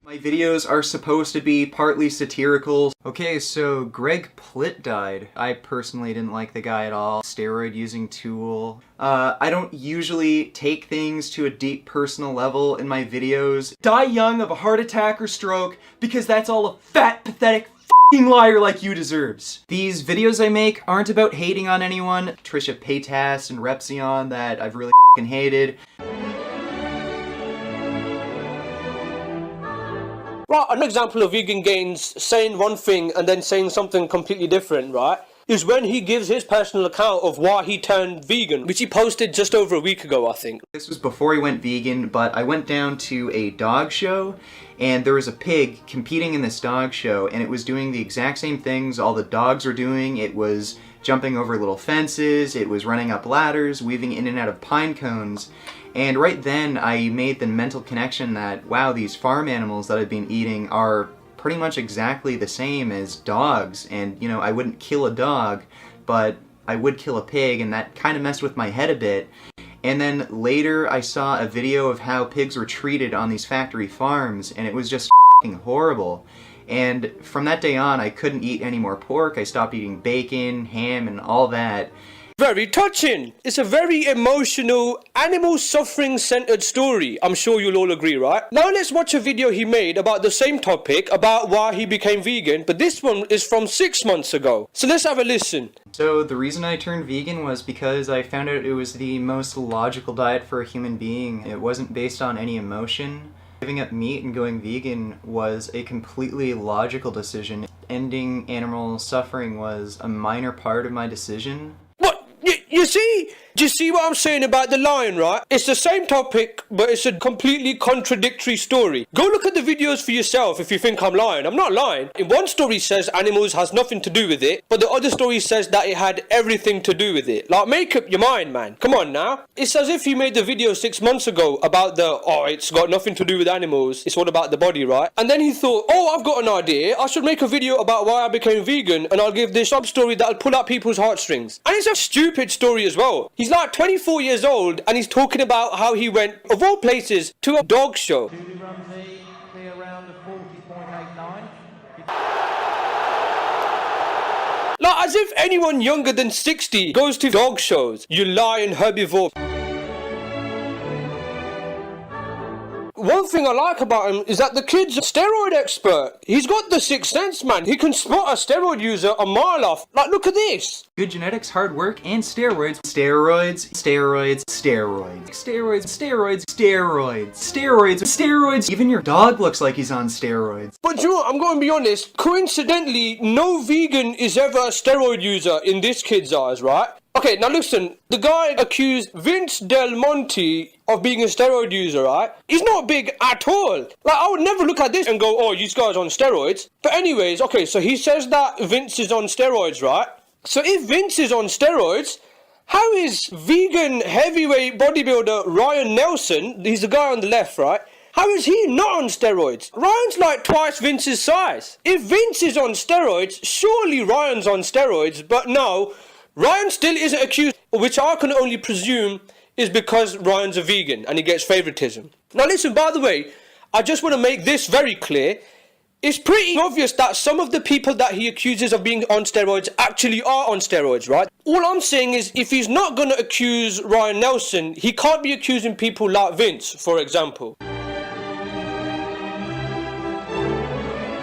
My videos are supposed to be partly satirical. Okay, so Greg Plitt died. I personally didn't like the guy at all. Steroid using tool. I don't usually take things to a deep personal level in my videos. Die young of a heart attack or stroke because that's all a fat, pathetic f***ing liar like you deserves. These videos I make aren't about hating on anyone. Trisha Paytas and Repzion that I've really f***ing hated. Right, an example of Vegan Gains saying one thing and then saying something completely different, right, is when he gives his personal account of why he turned vegan, which he posted just over a week ago, I think. This was before he went vegan, but I went down to a dog show, and there was a pig competing in this dog show, and it was doing the exact same things all the dogs were doing. It was jumping over little fences, it was running up ladders, weaving in and out of pine cones. And right then I made the mental connection that, wow, these farm animals that I've been eating are pretty much exactly the same as dogs. And, you know, I wouldn't kill a dog, but I would kill a pig, and that kind of messed with my head a bit. And then later I saw a video of how pigs were treated on these factory farms, and it was just f***ing horrible. And from that day on, I couldn't eat any more pork. I stopped eating bacon, ham, and all that. Very touching. It's a very emotional, animal suffering centered story. I'm sure you'll all agree, right? Now let's watch a video he made about the same topic, about why he became vegan, but this one is from 6 months ago. So let's have a listen. So the reason I turned vegan was because I found out it was the most logical diet for a human being. It wasn't based on any emotion. Giving up meat and going vegan was a completely logical decision. Ending animal suffering was a minor part of my decision. You see? Do you see what I'm saying about the lion, right? It's the same topic, but it's a completely contradictory story. Go look at the videos for yourself if you think I'm lying. I'm not lying. In one story says animals has nothing to do with it, but the other story says that it had everything to do with it. Like, make up your mind, man. Come on now. It's as if you made the video 6 months ago about it's got nothing to do with animals. It's all about the body, right? And then he thought, I've got an idea. I should make a video about why I became vegan, and I'll give this sub-story that'll pull out people's heartstrings. And it's a stupid story as well. He's like 24 years old and he's talking about how he went, of all places, to a dog show. Like, as if anyone younger than 60 goes to dog shows. You lying herbivore. One thing I like about him is that the kid's a steroid expert. He's got the sixth sense, man. He can spot a steroid user a mile off. Like, look at this. Good genetics, hard work, and steroids. Steroids, steroids, steroids. Steroids, steroids, steroids. Steroids, steroids. Even your dog looks like he's on steroids. But you know what, I'm going to be honest. Coincidentally, no vegan is ever a steroid user in this kid's eyes, right? Okay, now listen, the guy accused Vince Del Monte of being a steroid user, right? He's not big at all. Like, I would never look at this and go, this guy's on steroids. But anyways, okay, so he says that Vince is on steroids, right? So if Vince is on steroids, how is vegan heavyweight bodybuilder Ryan Nelson, he's the guy on the left, right? How is he not on steroids? Ryan's like twice Vince's size. If Vince is on steroids, surely Ryan's on steroids, but no. Ryan still isn't accused, which I can only presume is because Ryan's a vegan and he gets favoritism. Now listen, by the way, I just want to make this very clear. It's pretty obvious that some of the people that he accuses of being on steroids actually are on steroids, right? All I'm saying is, if he's not going to accuse Ryan Nelson, he can't be accusing people like Vince, for example.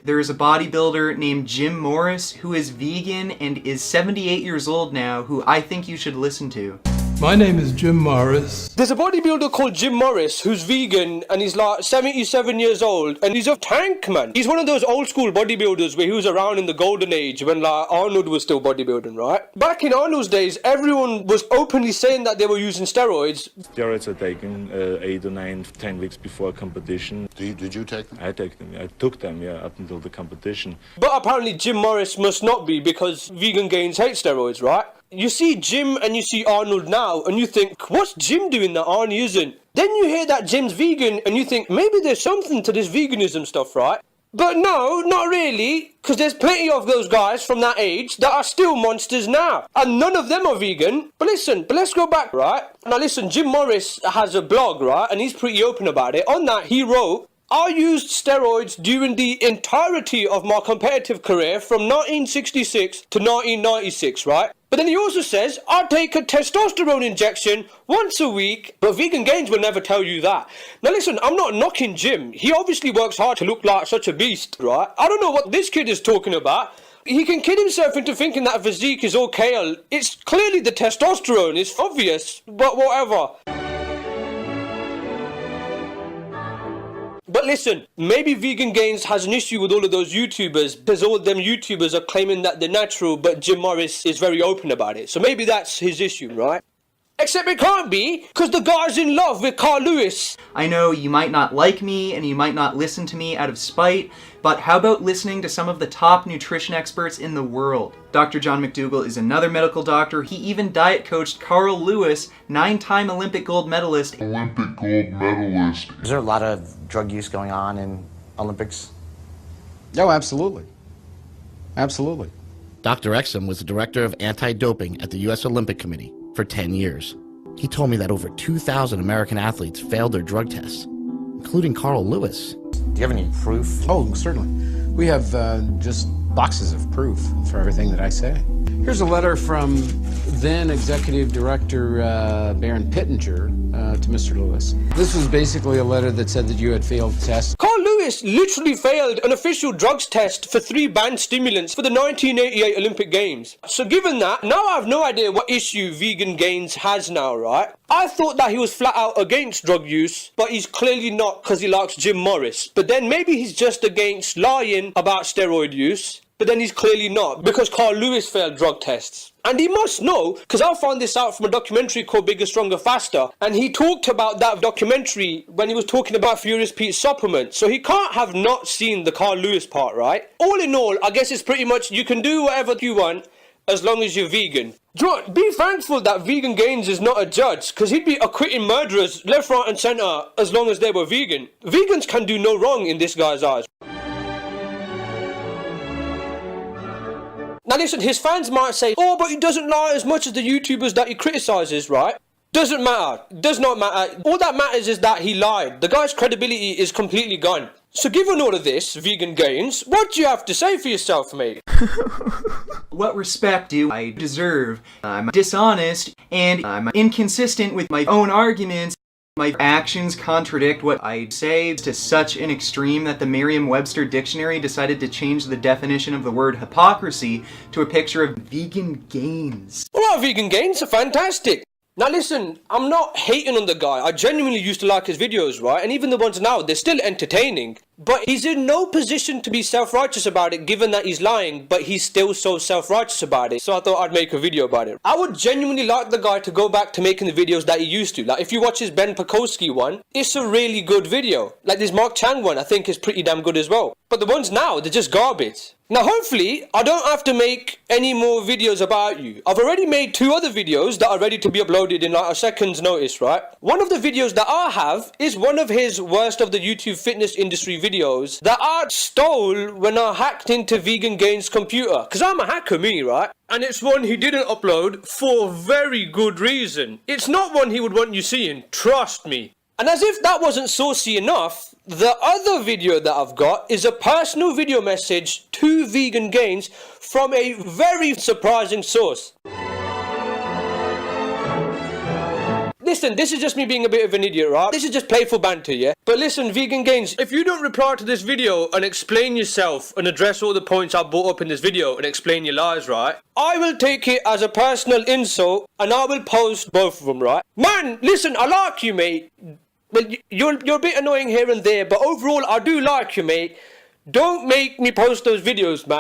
There is a bodybuilder named Jim Morris who is vegan and is 78 years old now, who I think you should listen to. My name is Jim Morris. There's a bodybuilder called Jim Morris who's vegan and he's like 77 years old and he's a tank, man. He's one of those old school bodybuilders where he was around in the golden age when like Arnold was still bodybuilding, right? Back in Arnold's days, everyone was openly saying that they were using steroids. Steroids are taken 8 or 9, 10 weeks before a competition. Did you take them? I take them. I took them, yeah, up until the competition. But apparently Jim Morris must not be because Vegan Gains hate steroids, right? You see Jim and you see Arnold now and you think, what's Jim doing that Arnie isn't? Then you hear that Jim's vegan and you think, maybe there's something to this veganism stuff, right? But no, not really, because there's plenty of those guys from that age that are still monsters now. And none of them are vegan. But listen, let's go back, right? Now listen, Jim Morris has a blog, right? And he's pretty open about it. On that, he wrote, I used steroids during the entirety of my competitive career from 1966 to 1996, right? But then he also says, I take a testosterone injection once a week, but Vegan Gains will never tell you that. Now listen, I'm not knocking Jim. He obviously works hard to look like such a beast, right? I don't know what this kid is talking about. He can kid himself into thinking that physique is all kale. It's clearly the testosterone, it's obvious, but whatever. But listen, maybe Vegan Gains has an issue with all of those YouTubers because all of them YouTubers are claiming that they're natural, but Jim Morris is very open about it. So maybe that's his issue, right? Except it can't be, because the guy's in love with Carl Lewis. I know you might not like me and you might not listen to me out of spite, but how about listening to some of the top nutrition experts in the world? Dr. John McDougall is another medical doctor. He even diet coached Carl Lewis, 9-time Olympic gold medalist. Is there a lot of drug use going on in Olympics? Oh, absolutely. Absolutely. Dr. Exum was the director of anti-doping at the U.S. Olympic Committee for 10 years. He told me that over 2,000 American athletes failed their drug tests, including Carl Lewis. Do you have any proof? Oh, certainly. We have just boxes of proof for everything that I say. Here's a letter from then Executive Director Baron Pittenger to Mr. Lewis. This was basically a letter that said that you had failed tests. Carl Lewis literally failed an official drugs test for 3 banned stimulants for the 1988 Olympic Games. So given that, now I have no idea what issue Vegan Gains has now, right? I thought that he was flat out against drug use, but he's clearly not because he likes Jim Morris. But then maybe he's just against lying about steroid use. But then he's clearly not, because Carl Lewis failed drug tests. And he must know, because I found this out from a documentary called Bigger, Stronger, Faster, and he talked about that documentary when he was talking about Furious Pete's supplement. So he can't have not seen the Carl Lewis part, right? All in all, I guess it's pretty much you can do whatever you want as long as you're vegan. John, be thankful that Vegan Gains is not a judge, because he'd be acquitting murderers left, right and centre as long as they were vegan. Vegans can do no wrong in this guy's eyes. Now listen, his fans might say, oh, but he doesn't lie as much as the YouTubers that he criticises, right? Doesn't matter. Does not matter. All that matters is that he lied. The guy's credibility is completely gone. So given all of this, Vegan Gains, what do you have to say for yourself, mate? What respect do I deserve? I'm dishonest, and I'm inconsistent with my own arguments. My actions contradict what I say to such an extreme that the Merriam-Webster dictionary decided to change the definition of the word hypocrisy to a picture of Vegan Gains. Alright, Vegan Gains are fantastic. Now listen, I'm not hating on the guy. I genuinely used to like his videos, right? And even the ones now, they're still entertaining. But he's in no position to be self-righteous about it, given that he's lying, but he's still so self-righteous about it. So I thought I'd make a video about it. I would genuinely like the guy to go back to making the videos that he used to. Like, if you watch his Ben Pekoski one, it's a really good video. Like, this Mark Chang one, I think is pretty damn good as well. But the ones now, they're just garbage. Now, hopefully, I don't have to make any more videos about you. I've already made 2 other videos that are ready to be uploaded in like a second's notice, right? One of the videos that I have is one of his worst of the YouTube fitness industry videos that I stole when I hacked into Vegan Gains' computer. Because I'm a hacker, me, right? And it's one he didn't upload for very good reason. It's not one he would want you seeing, trust me. And as if that wasn't saucy enough, the other video that I've got is a personal video message to Vegan Gains from a very surprising source. Listen, this is just me being a bit of an idiot, right? This is just playful banter, yeah? But listen, Vegan Gains, if you don't reply to this video and explain yourself and address all the points I brought up in this video and explain your lies, right? I will take it as a personal insult and I will post both of them, right? Man, listen, I like you, mate. Well, you're a bit annoying here and there, but overall, I do like you, mate. Don't make me post those videos, man.